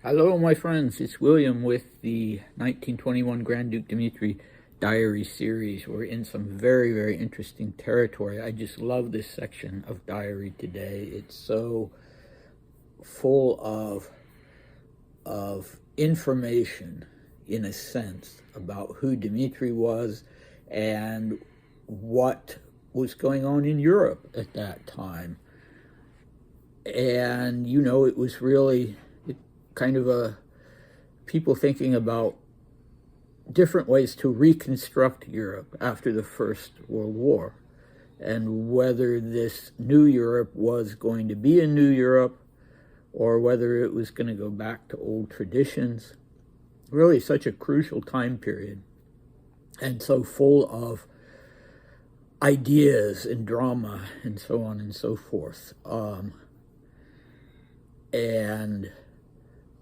Hello, my friends. It's William with the 1921 Grand Duke Dmitri diary series. We're in some very, very interesting territory. I just love this section of diary today. It's so full of information, in a sense, about who Dmitri was and what was going on in Europe at that time. And, it was really kind of people thinking about different ways to reconstruct Europe after the First World War, and whether this new Europe was going to be a new Europe or whether it was going to go back to old traditions. Really such a crucial time period and so full of ideas and drama and so on and so forth. And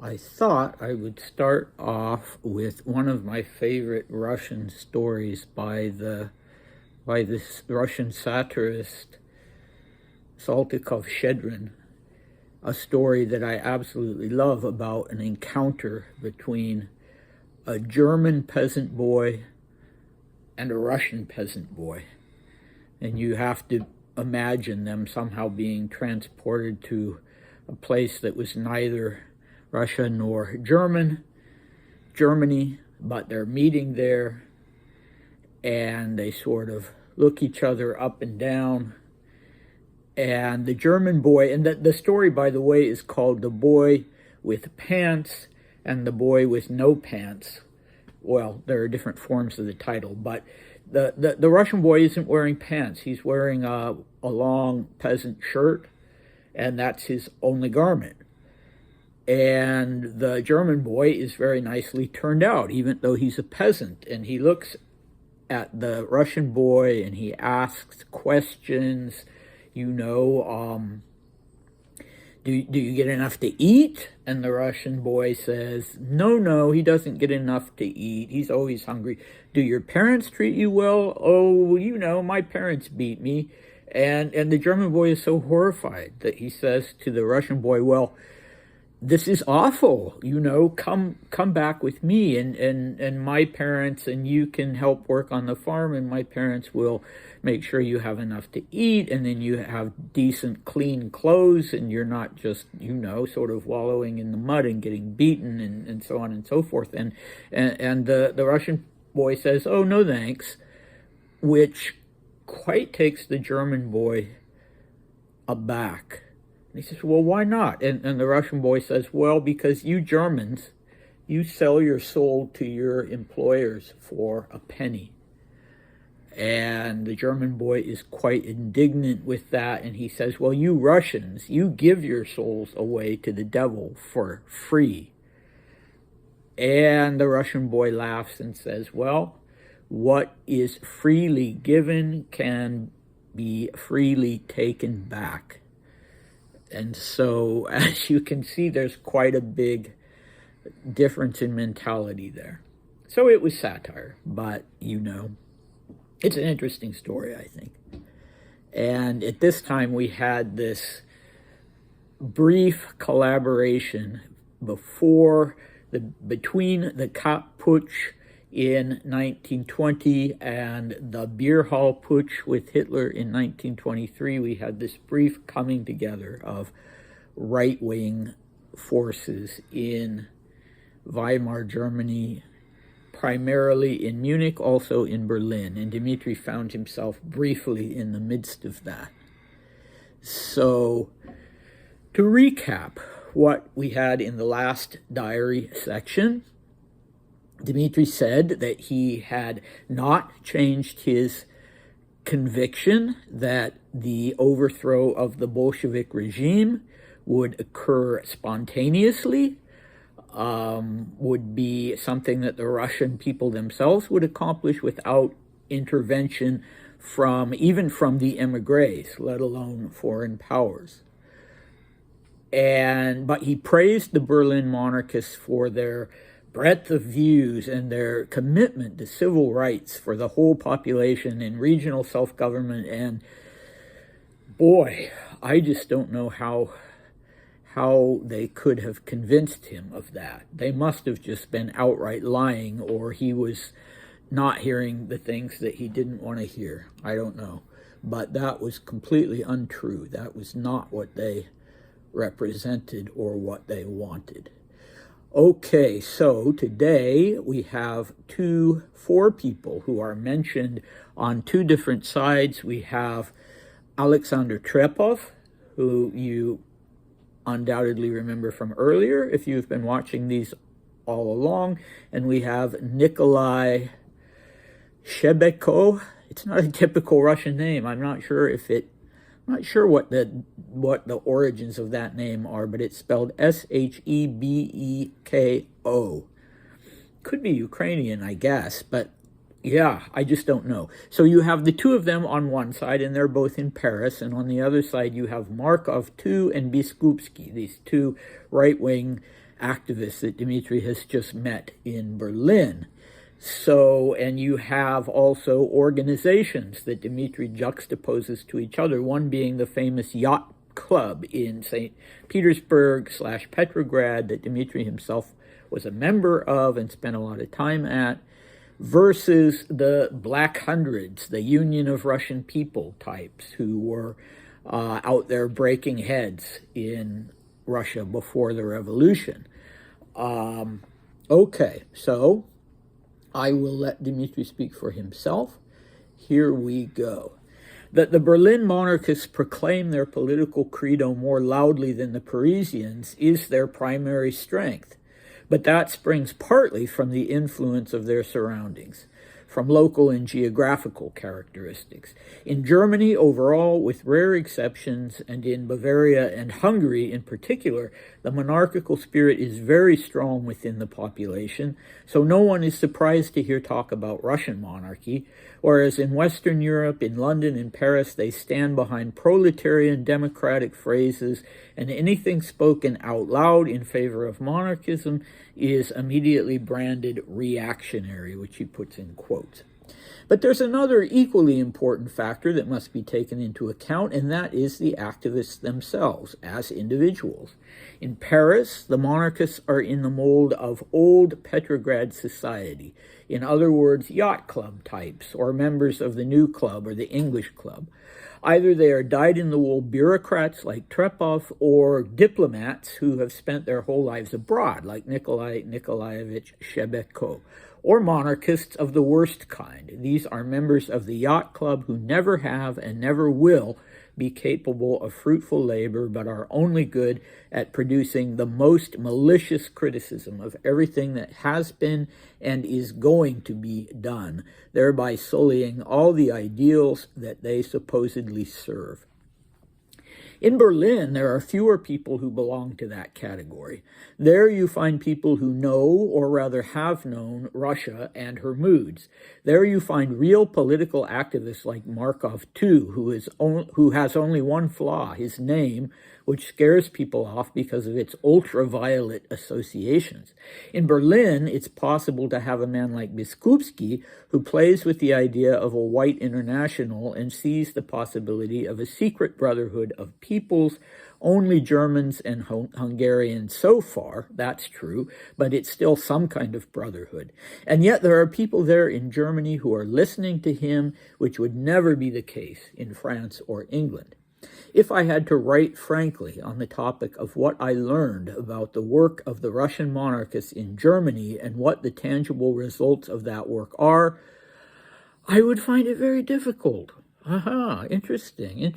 I thought I would start off with one of my favorite Russian stories by this Russian satirist Saltykov-Shchedrin, a story that I absolutely love about an encounter between a German peasant boy and a Russian peasant boy. And you have to imagine them somehow being transported to a place that was neither Russia nor Germany, but they're meeting there, and they sort of look each other up and down. And the German boy, and the story, by the way, is called The Boy with Pants and the Boy with No Pants. Well, there are different forms of the title, but the Russian boy isn't wearing pants. He's wearing a long peasant shirt, and that's his only garment. And the German boy is very nicely turned out, even though he's a peasant. And he looks at the Russian boy and he asks questions, do you get enough to eat? And the Russian boy says, no, he doesn't get enough to eat. He's always hungry. Do your parents treat you well? Oh, my parents beat me. And the German boy is so horrified that he says to the Russian boy, well, this is awful, come back with me and my parents, and you can help work on the farm, and my parents will make sure you have enough to eat, and then you have decent, clean clothes, and you're not just, sort of wallowing in the mud and getting beaten and so on and so forth. And the Russian boy says, oh, no thanks, which quite takes the German boy aback. And he says, well, why not? And the Russian boy says, well, because you Germans, you sell your soul to your employers for a penny. And the German boy is quite indignant with that. And he says, well, you Russians, you give your souls away to the devil for free. And the Russian boy laughs and says, well, what is freely given can be freely taken back. And so, as you can see, there's quite a big difference in mentality there. So it was satire, but, it's an interesting story, I think. And at this time, we had this brief collaboration between the Kapp Putsch in 1920 and the Beer Hall Putsch with Hitler in 1923. We had this brief coming together of right-wing forces in Weimar Germany, primarily in Munich, also in Berlin. And Dmitri found himself briefly in the midst of that. So, to recap what we had in the last diary section, Dmitri said that he had not changed his conviction that the overthrow of the Bolshevik regime would occur spontaneously, would be something that the Russian people themselves would accomplish without intervention even from the émigrés, let alone foreign powers. But he praised the Berlin monarchists for their breadth of views and their commitment to civil rights for the whole population and regional self-government. And boy, I just don't know how how they could have convinced him of that. They must have just been outright lying, or he was not hearing the things that he didn't want to hear. I don't know. But that was completely untrue. That was not what they represented or what they wanted. Okay, so today we have four people who are mentioned on two different sides. We have Alexander Trepov, who you undoubtedly remember from earlier if you've been watching these all along, and we have Nikolai Shebeko. It's not a typical Russian name. I'm not sure what the origins of that name are, but it's spelled Shebeko. Could be Ukrainian, I guess, but yeah, I just don't know. So you have the two of them on one side, and they're both in Paris, and on the other side you have Markov II and Biskupski, these two right-wing activists that Dmitri has just met in Berlin. So, and you have also organizations that Dmitri juxtaposes to each other, one being the famous Yacht Club in St. Petersburg/Petrograd that Dmitri himself was a member of and spent a lot of time at, versus the Black Hundreds, the Union of Russian People types who were out there breaking heads in Russia before the revolution. Okay, so I will let Dmitri speak for himself. Here we go. That the Berlin monarchists proclaim their political credo more loudly than the Parisians is their primary strength. But that springs partly from the influence of their surroundings, from local and geographical characteristics. In Germany overall, with rare exceptions, and in Bavaria and Hungary in particular, the monarchical spirit is very strong within the population, so no one is surprised to hear talk about Russian monarchy, whereas in Western Europe, in London and Paris, they stand behind proletarian democratic phrases, and anything spoken out loud in favor of monarchism is immediately branded reactionary, which he puts in quotes. But there's another equally important factor that must be taken into account, and that is the activists themselves as individuals. In Paris, the monarchists are in the mold of old Petrograd society. In other words, yacht club types, or members of the New Club or the English Club. Either they are dyed-in-the-wool bureaucrats like Trepov, or diplomats who have spent their whole lives abroad, like Nikolai Nikolaevich Shebeko, or monarchists of the worst kind. These are members of the Yacht Club who never have and never will be capable of fruitful labor, but are only good at producing the most malicious criticism of everything that has been and is going to be done, thereby sullying all the ideals that they supposedly serve. In Berlin, there are fewer people who belong to that category. There you find people who know, or rather have known, Russia and her moods. There you find real political activists like Markov II, who has only one flaw, his name, which scares people off because of its ultraviolet associations. In Berlin, it's possible to have a man like Biskupski, who plays with the idea of a white international and sees the possibility of a secret brotherhood of peoples, only Germans and Hungarians so far, that's true, but it's still some kind of brotherhood. And yet there are people there in Germany who are listening to him, which would never be the case in France or England. If I had to write frankly on the topic of what I learned about the work of the Russian monarchists in Germany and what the tangible results of that work are, I would find it very difficult. Interesting,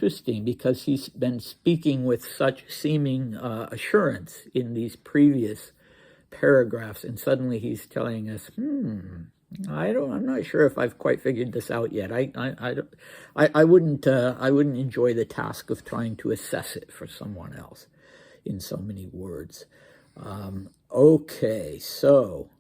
because he's been speaking with such seeming assurance in these previous paragraphs, and suddenly he's telling us, I'm not sure if I've quite figured this out yet. I wouldn't enjoy the task of trying to assess it for someone else in so many words. Okay, so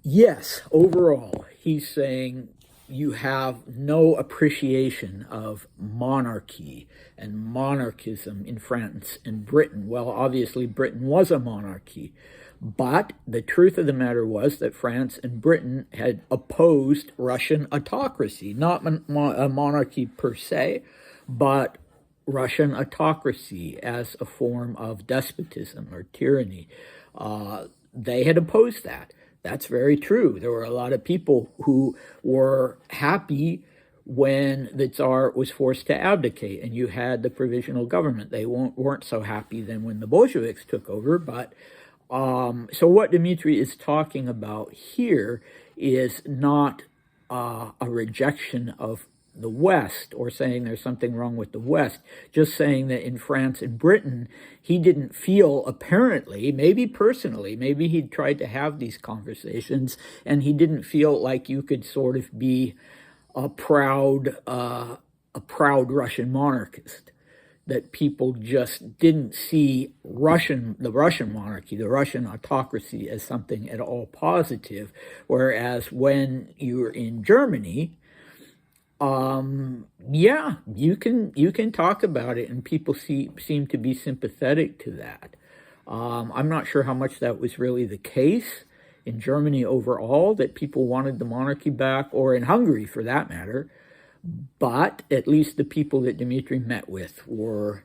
yes, overall, he's saying you have no appreciation of monarchy and monarchism in France and Britain. Well, obviously, Britain was a monarchy. But the truth of the matter was that France and Britain had opposed Russian autocracy, not a monarchy per se, but Russian autocracy as a form of despotism or tyranny. They had opposed that. That's very true. There were a lot of people who were happy when the Tsar was forced to abdicate and you had the provisional government. They weren't so happy then when the Bolsheviks took over. But so what Dmitri is talking about here is not a rejection of the West or saying there's something wrong with the West, just saying that in France and Britain, he didn't feel, apparently, maybe personally, maybe he'd tried to have these conversations and he didn't feel like you could sort of be a proud Russian monarchist, that people just didn't see the Russian monarchy, the Russian autocracy as something at all positive, whereas when you're in Germany, yeah, you can talk about it, and people seem to be sympathetic to that. I'm not sure how much that was really the case in Germany overall, that people wanted the monarchy back, or in Hungary for that matter. But at least the people that Dmitri met with were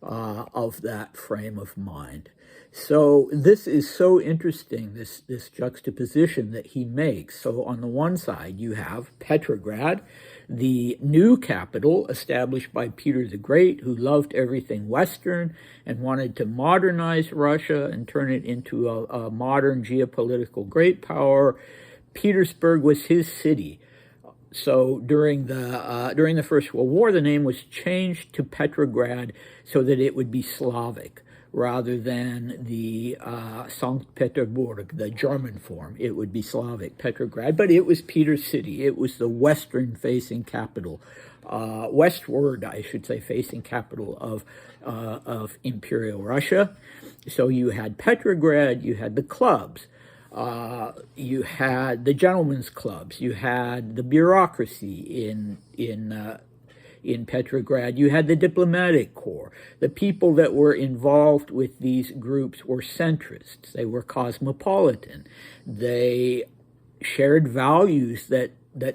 of that frame of mind. So this is so interesting, this juxtaposition that he makes. So on the one side, you have Petrograd, the new capital established by Peter the Great, who loved everything Western and wanted to modernize Russia and turn it into a modern geopolitical great power. Petersburg was his city. So during the First World War, the name was changed to Petrograd so that it would be Slavic rather than the Sankt Peterburg, the German form. It would be Slavic, Petrograd, but it was Peter's city. It was the western-facing capital, westward, I should say, facing capital of Imperial Russia. So you had Petrograd, you had the clubs. You had the gentlemen's clubs, you had the bureaucracy in Petrograd, you had the diplomatic corps. The people that were involved with these groups were centrists. They were cosmopolitan. They shared values that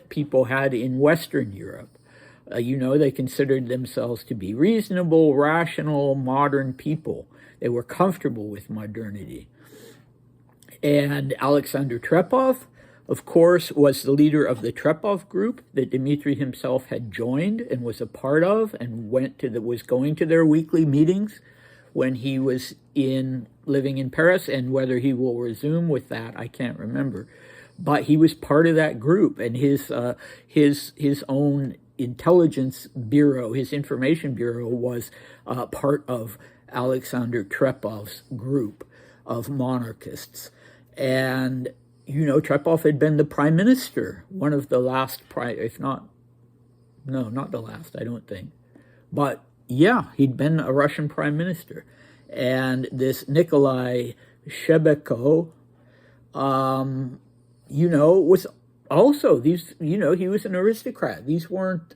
people had in Western Europe. They considered themselves to be reasonable, rational, modern people. They were comfortable with modernity. And Alexander Trepov, of course, was the leader of the Trepov group that Dmitri himself had joined and was a part of, and was going to their weekly meetings when he was living in Paris. And whether he will resume with that, I can't remember. But he was part of that group, and his own intelligence bureau, his information bureau, was part of Alexander Trepov's group of monarchists. And, Trepov had been the prime minister, one of the last not the last, I don't think. But, yeah, he'd been a Russian prime minister. And this Nikolai Shebeko, was also he was an aristocrat. These weren't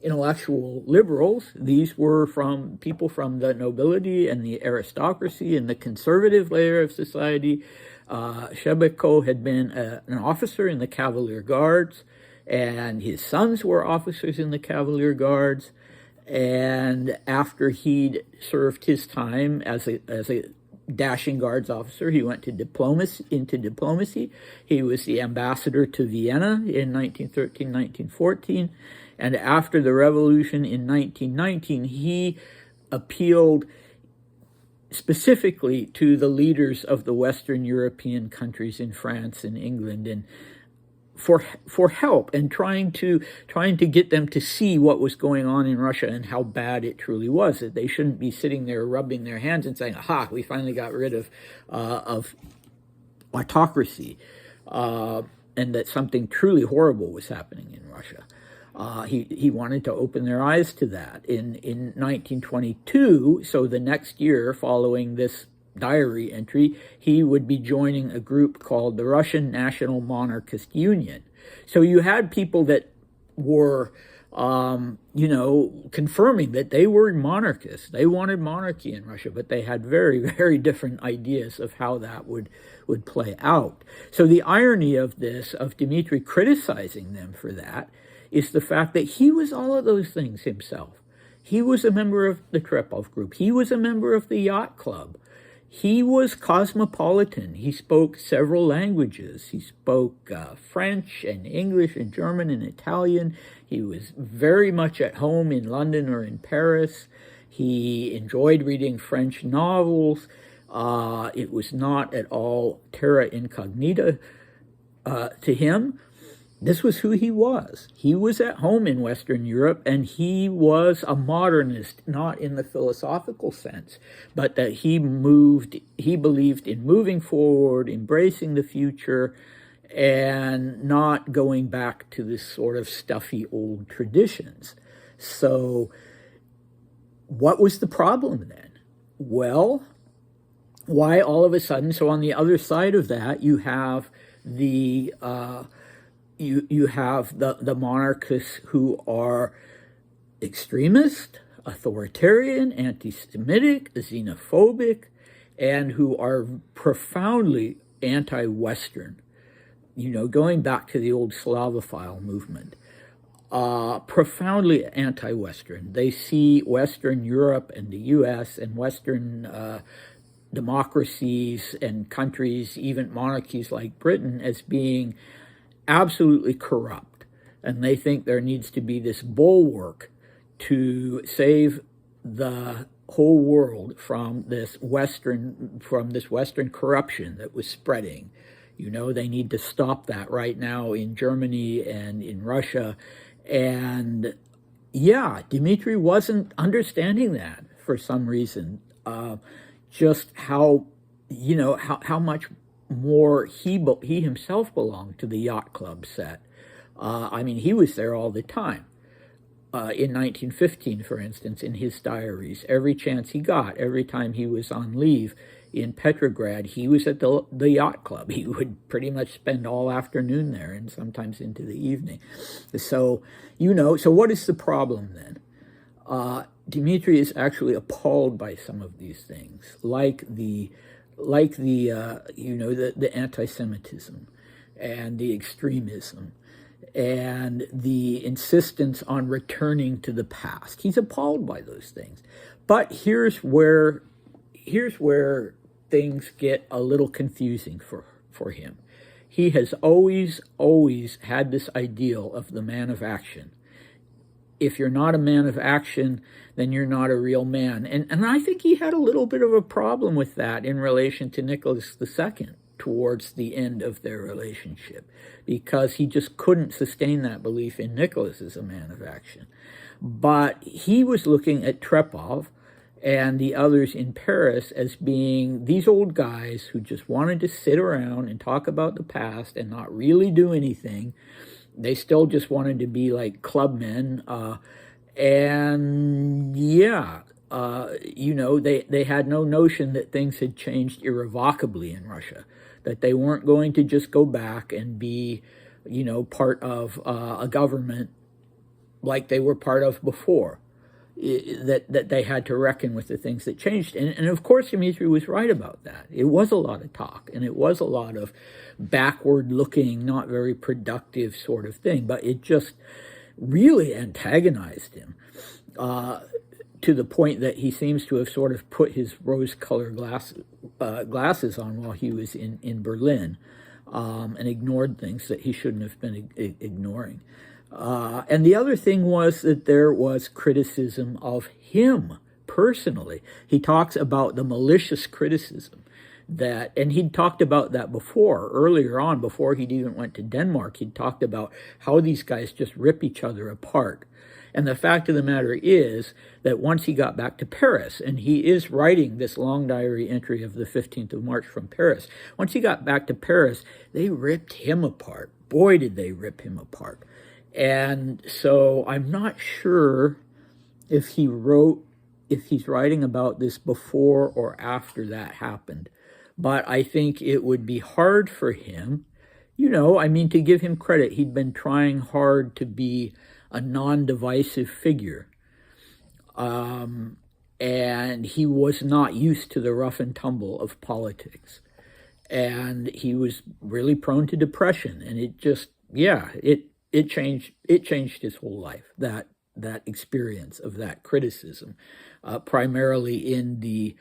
intellectual liberals. These were from people from the nobility and the aristocracy and the conservative layer of society. Shebeko had been an officer in the Cavalier Guards, and his sons were officers in the Cavalier Guards. And after he'd served his time as a dashing Guards officer, he went into diplomacy. He was the ambassador to Vienna in 1913, 1914. And after the revolution in 1919, he appealed specifically to the leaders of the Western European countries in France and England, and for help, and trying to get them to see what was going on in Russia and how bad it truly was, that they shouldn't be sitting there rubbing their hands and saying, aha, we finally got rid of autocracy, and that something truly horrible was happening in Russia. He wanted to open their eyes to that. In 1922, so the next year following this diary entry, he would be joining a group called the Russian National Monarchist Union. So you had people that were, confirming that they were monarchists. They wanted monarchy in Russia, but they had very, very different ideas of how that would play out. So the irony of this, of Dmitri criticizing them for that, is the fact that he was all of those things himself. He was a member of the Trepov group. He was a member of the Yacht Club. He was cosmopolitan. He spoke several languages. He spoke French and English and German and Italian. He was very much at home in London or in Paris. He enjoyed reading French novels. It was not at all terra incognita to him. This was who he was. He was at home in Western Europe, and he was a modernist, not in the philosophical sense, but that he believed in moving forward, embracing the future, and not going back to this sort of stuffy old traditions. So what was the problem then? Well, why all of a sudden? So on the other side of that, you have the you have the monarchists who are extremist, authoritarian, anti-Semitic, xenophobic, and who are profoundly anti-Western. Going back to the old Slavophile movement, profoundly anti-Western. They see Western Europe and the U.S. and Western democracies and countries, even monarchies like Britain, as being absolutely corrupt, and they think there needs to be this bulwark to save the whole world from this Western corruption that was spreading. They need to stop that right now in Germany and in Russia. And yeah, Dmitri wasn't understanding that for some reason. Just how much more he himself belonged to the Yacht Club set. He was there all the time. In 1915, for instance, in his diaries, every chance he got, every time he was on leave in Petrograd, he was at the Yacht Club. He would pretty much spend all afternoon there and sometimes into the evening. So, so what is the problem then? Dmitri is actually appalled by some of these things, like the anti-Semitism and the extremism and the insistence on returning to the past. He's appalled by those things. But here's where things get a little confusing for him. He has always had this ideal of the man of action. If you're not a man of action, then you're not a real man. And I think he had a little bit of a problem with that in relation to Nicholas II towards the end of their relationship, because he just couldn't sustain that belief in Nicholas as a man of action. But he was looking at Trepov and the others in Paris as being these old guys who just wanted to sit around and talk about the past and not really do anything. They still just wanted to be like clubmen. They had no notion that things had changed irrevocably in Russia, that they weren't going to just go back and be, part of a government like they were part of before, that they had to reckon with the things that changed. And of course, Dmitri was right about that. It was a lot of talk, and it was a lot of backward-looking, not very productive sort of thing, but it just really antagonized him to the point that he seems to have sort of put his rose-colored glasses on while he was in Berlin, and ignored things that he shouldn't have been ignoring. And the other thing was that there was criticism of him personally. He talks about the malicious criticism and he'd talked about that earlier on, before he'd even went to Denmark. He'd talked about how these guys just rip each other apart. And the fact of the matter is that once he got back to Paris, and he is writing this long diary entry of the 15th of March from Paris, once he got back to Paris, they ripped him apart. Boy, did they rip him apart. And so I'm not sure if he's writing about this before or after that happened. But I think it would be hard for him, to give him credit. He'd been trying hard to be a non-divisive figure. And he was not used to the rough and tumble of politics. And he was really prone to depression. And it just, it changed his whole life, that that experience of that criticism, primarily in the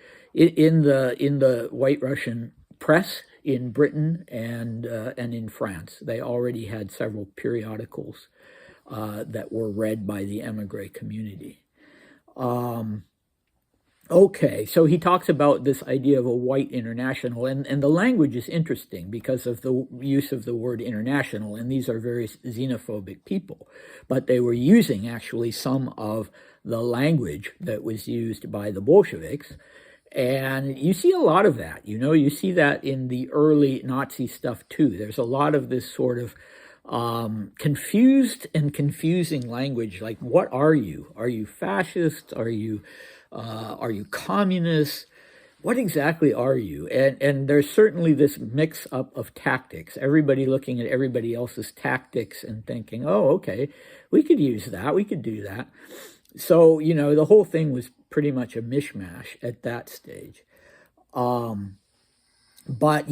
White Russian press in Britain and in France. They already had several periodicals that were read by the emigre community. Okay, so he talks about this idea of a white international, and the language is interesting because of the use of the word international, and these are very xenophobic people, but they were using actually some of the language that was used by the Bolsheviks, and you see a lot of that, you see that in the early Nazi stuff too. There's a lot of this sort of confused and confusing language, like, what are you? Are you fascist? Are you communist? What exactly are you? And there's certainly this mix up of tactics, everybody looking at everybody else's tactics and thinking, oh, okay, we could use that, we could do that. So, the whole thing was pretty much a mishmash at that stage. But,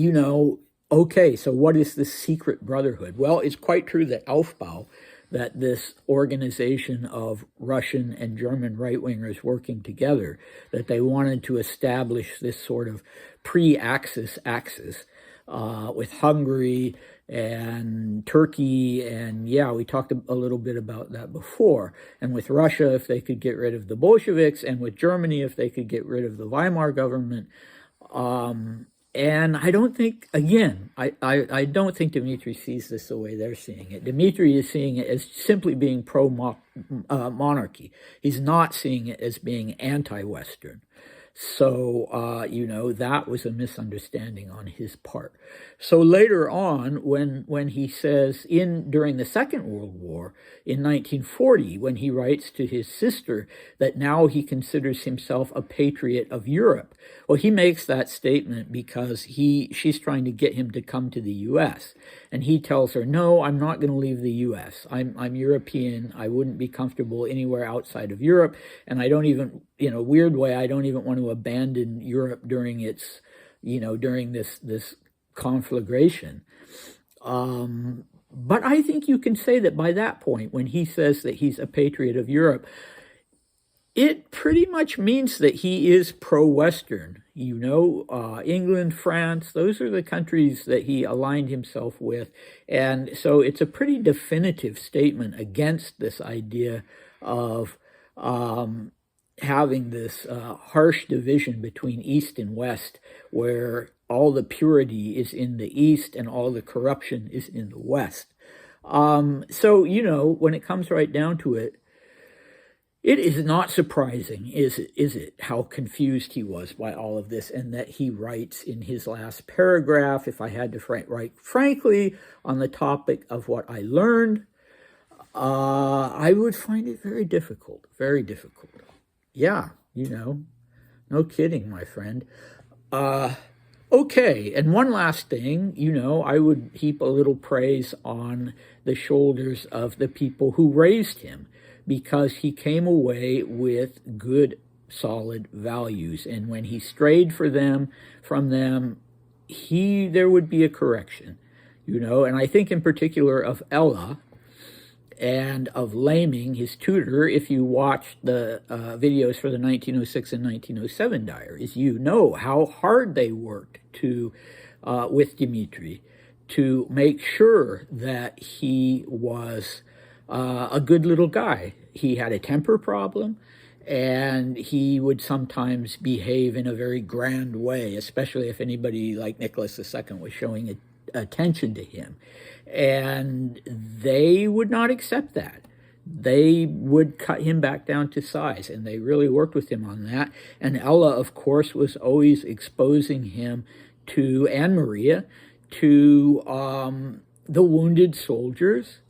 okay, so what is this secret brotherhood? Well, it's quite true that Aufbau, that this organization of Russian and German right-wingers working together, that they wanted to establish this sort of pre-Axis axis with Hungary and Turkey, and yeah, we talked a little bit about that before, and with Russia, if they could get rid of the Bolsheviks, and with Germany, if they could get rid of the Weimar government. And I don't think, again, I don't think Dmitri sees this the way they're seeing it. Dmitri is seeing it as simply being pro-monarchy. He's not seeing it as being anti-Western. So, that was a misunderstanding on his part. So later on, when he says during the Second World War, in 1940, when he writes to his sister that now he considers himself a patriot of Europe, well, he makes that statement because she's trying to get him to come to the U.S. And he tells her, no, I'm not going to leave the U.S. I'm European. I wouldn't be comfortable anywhere outside of Europe. And I don't even, in a weird way, I don't even want to abandon Europe during its, during this conflagration. But I think you can say that by that point, when he says that he's a patriot of Europe, it pretty much means that he is pro-Western. England, France, those are the countries that he aligned himself with. And so it's a pretty definitive statement against this idea of having this harsh division between East and West, where all the purity is in the East and all the corruption is in the West. So, when it comes right down to it, it is not surprising, is it, how confused he was by all of this, and that he writes in his last paragraph, if I had to write frankly on the topic of what I learned, I would find it very difficult, very difficult. Yeah, no kidding, my friend. Okay, and one last thing, I would heap a little praise on the shoulders of the people who raised him, because he came away with good, solid values. And when he strayed from them, there would be a correction, And I think in particular of Ella and of Laming, his tutor. If you watch the videos for the 1906 and 1907 diaries, you know how hard they worked with Dmitri to make sure that he was a good little guy. He had a temper problem, and he would sometimes behave in a very grand way, especially if anybody like Nicholas II was showing attention to him. And they would not accept that. They would cut him back down to size, and they really worked with him on that. And Ella, of course, was always exposing him and Maria, to the wounded soldiers,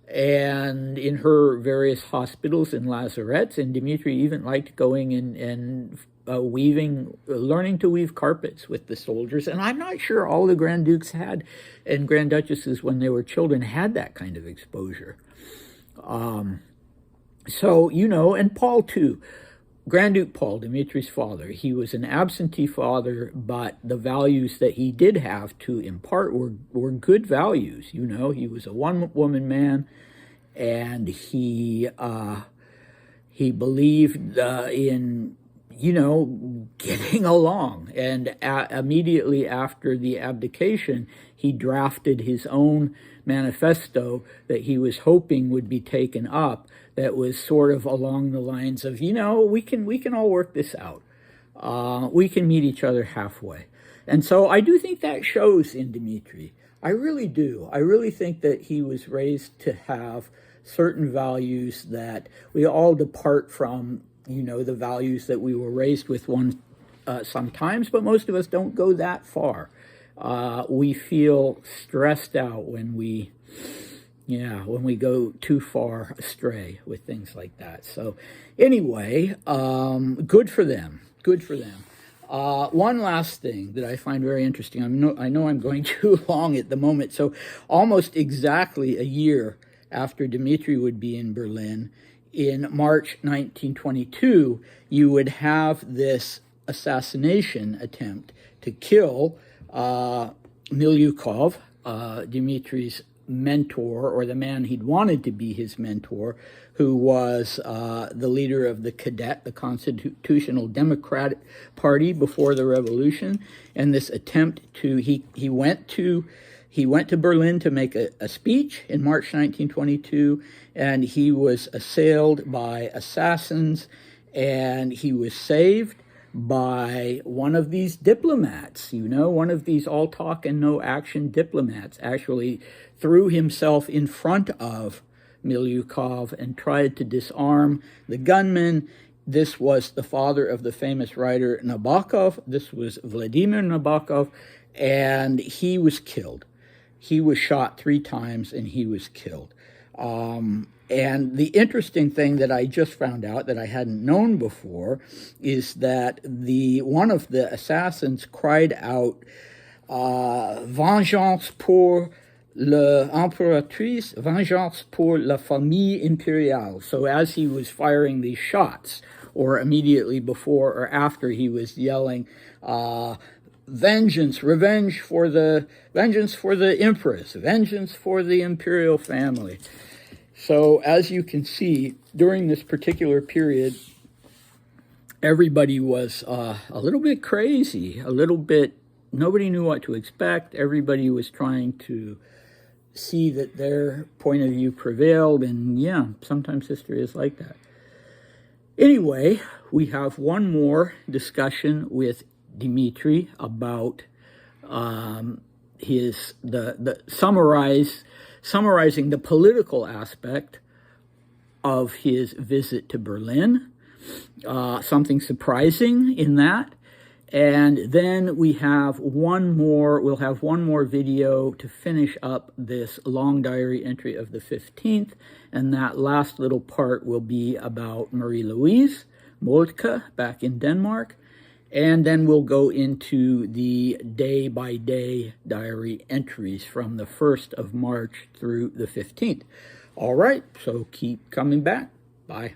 and in her various hospitals and lazarets. And Dmitri even liked going and learning to weave carpets with the soldiers. And I'm not sure all the Grand Dukes and Grand Duchesses, when they were children, had that kind of exposure. So, and Paul too. Grand Duke Paul, Dmitri's father, he was an absentee father, but the values that he did have to impart were good values. He was a one-woman man, and he He believed in, getting along. And immediately after the abdication, he drafted his own manifesto that he was hoping would be taken up, that was sort of along the lines of, we can all work this out. We can meet each other halfway. And so I do think that shows in Dmitri. I really do. I really think that he was raised to have certain values that we all depart from, the values that we were raised with sometimes, but most of us don't go that far. We feel stressed out when we go too far astray with things like that. So anyway, good for them. Good for them. One last thing that I find very interesting. I know I'm going too long at the moment. So almost exactly a year after Dmitri would be in Berlin, in March 1922, you would have this assassination attempt to kill Milyukov, Dmitri's mentor, or the man he'd wanted to be his mentor, who was the leader of the Cadet, the Constitutional Democratic Party before the revolution. And this attempt he went to Berlin to make a speech in March 1922, and he was assailed by assassins, and he was saved by one of these diplomats, one of these all talk and no action diplomats actually threw himself in front of Milyukov and tried to disarm the gunman. This was the father of the famous writer Nabokov. This was Vladimir Nabokov, and he was killed. He was shot 3 times, and he was killed. And the interesting thing that I just found out that I hadn't known before is that one of the assassins cried out, "Vengeance pour l'impératrice, vengeance pour la famille impériale." So as he was firing these shots, or immediately before or after, he was yelling, "Vengeance, revenge for the empress, vengeance for the imperial family." So as you can see, during this particular period, everybody was a little bit crazy, nobody knew what to expect. Everybody was trying to see that their point of view prevailed, and sometimes history is like that. Anyway, we have one more discussion with Dmitri about summarizing the political aspect of his visit to Berlin, something surprising in that. And then we'll have one more video to finish up this long diary entry of the 15th, and that last little part will be about Marie-Louise Moltke back in Denmark. And then we'll go into the day-by-day diary entries from the 1st of March through the 15th. All right, so keep coming back. Bye.